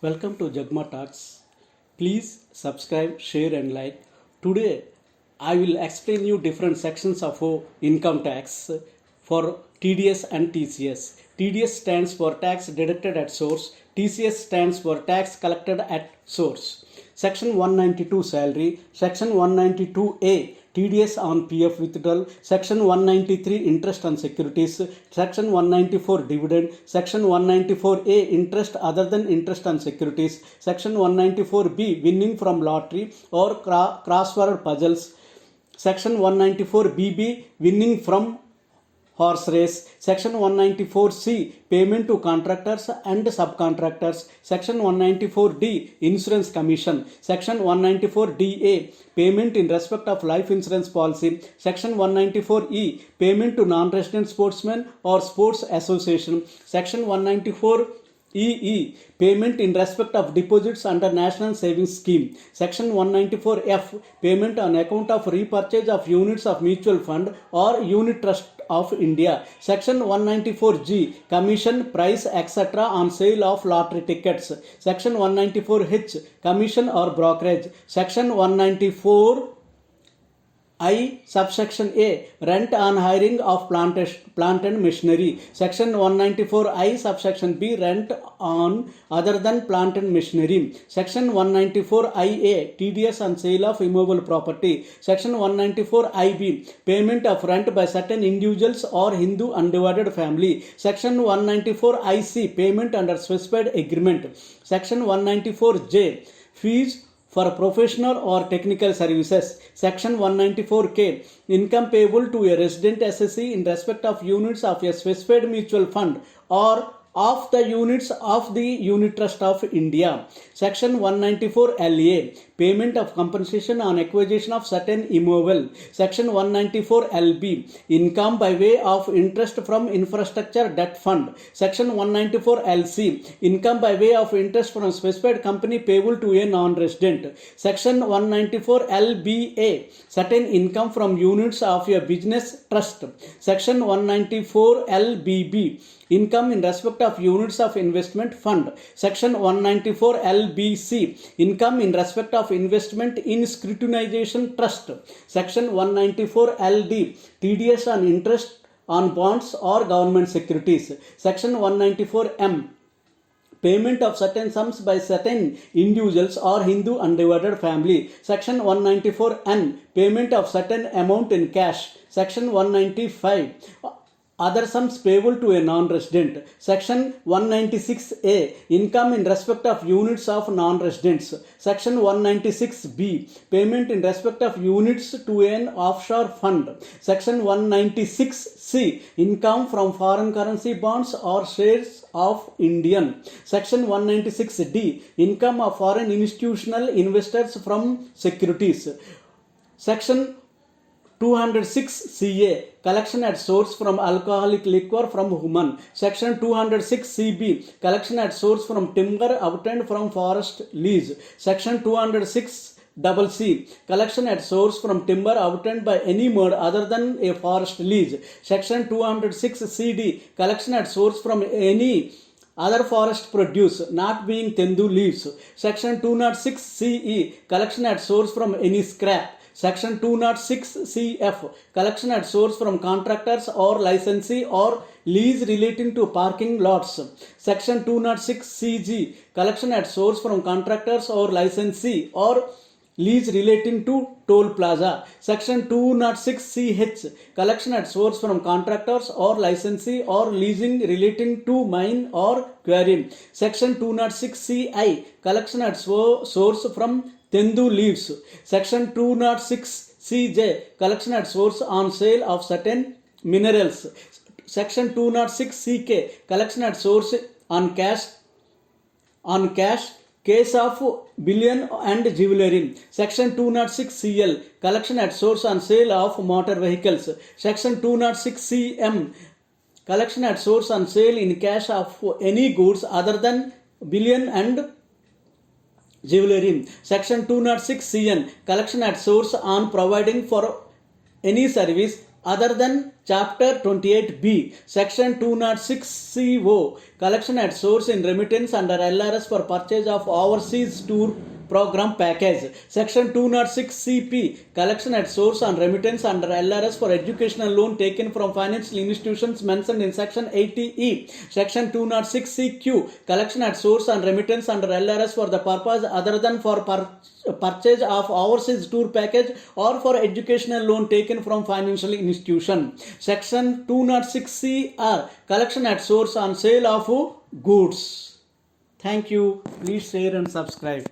Welcome to Jagma Talks. Please subscribe, share and like. Today I will explain you different sections of income tax for TDS and TCS. TDS stands for tax deducted at source. TCS stands for tax collected at source. Section 192 salary, Section 192A TDS on PF withdrawal, Section 193 interest on securities, Section 194 dividend, Section 194A interest other than interest on securities, Section 194B winning from lottery or crossword puzzles, Section 194BB winning from horse race, Section 194C payment to contractors and subcontractors, Section 194D insurance commission, Section 194DA payment in respect of life insurance policy, Section 194E payment to non-resident sportsmen or sports association, Section 194 EE payment in respect of deposits under National Savings Scheme, Section 194F payment on account of repurchase of units of mutual fund or unit trust of India, Section 194G commission, price etc. on sale of lottery tickets, Section 194H commission or brokerage, Section 194 I subsection A rent on hiring of plant and machinery, Section 194I subsection B rent on other than plant and machinery, Section 194IA TDS on sale of immovable property, Section 194IB payment of rent by certain individuals or Hindu undivided family, Section 194IC payment under specified agreement, Section 194J fees for professional or technical services, Section 194K income payable to a resident assessee in respect of units of a specified mutual fund or of the units of the unit trust of India, Section 194LA payment of compensation on acquisition of certain immovable, Section 194LB income by way of interest from infrastructure debt fund, Section 194LC income by way of interest from specified company payable to a non-resident, Section 194LBA certain income from units of a business trust, Section 194LBB income in respect of units of investment fund, Section 194LBC income in respect of investment in scrutinization trust, Section 194LD TDS on interest on bonds or government securities, Section 194M payment of certain sums by certain individuals or Hindu undivided family, Section 194N payment of certain amount in cash, Section 195 other sums payable to a non-resident, Section 196A income in respect of units of non-residents, Section 196B payment in respect of units to an offshore fund, Section 196C income from foreign currency bonds or shares of Indian, Section 196D income of foreign institutional investors from securities, Section 206 CA collection at source from alcoholic liquor from human, Section 206 CB collection at source from timber obtained from forest lease, Section 206 CC collection at source from timber obtained by any mode other than a forest lease, Section 206 CD collection at source from any other forest produce not being tendu leaves, Section 206 CE collection at source from any scrap, Section 206 CF collection at source from contractors or licensee or lease relating to parking lots, Section 206 CG collection at source from contractors or licensee or lease relating to toll plaza, Section 206 CH collection at source from contractors or licensee or leasing relating to mine or quarry, Section 206 CI collection at source from tendu leaves, Section 206 CJ collection at source on sale of certain minerals, Section 206 CK collection at source on cash case of bullion and jewelry, Section 206 CL collection at source on sale of motor vehicles, Section 206 CM collection at source on sale in cash of any goods other than bullion and jewelry, Section 206 CN collection at source on providing for any service other than Chapter 28B, Section 206CO, collection at source in remittance under LRS for purchase of overseas tour program package. Section 206CP, collection at source on remittance under LRS for educational loan taken from financial institutions mentioned in Section 80E. Section 206CQ, collection at source on remittance under LRS for the purpose other than for purchase of overseas tour package or for educational loan taken from financial institution. Section 206CR, collection at source on sale of goods. Thank you. Please share and subscribe.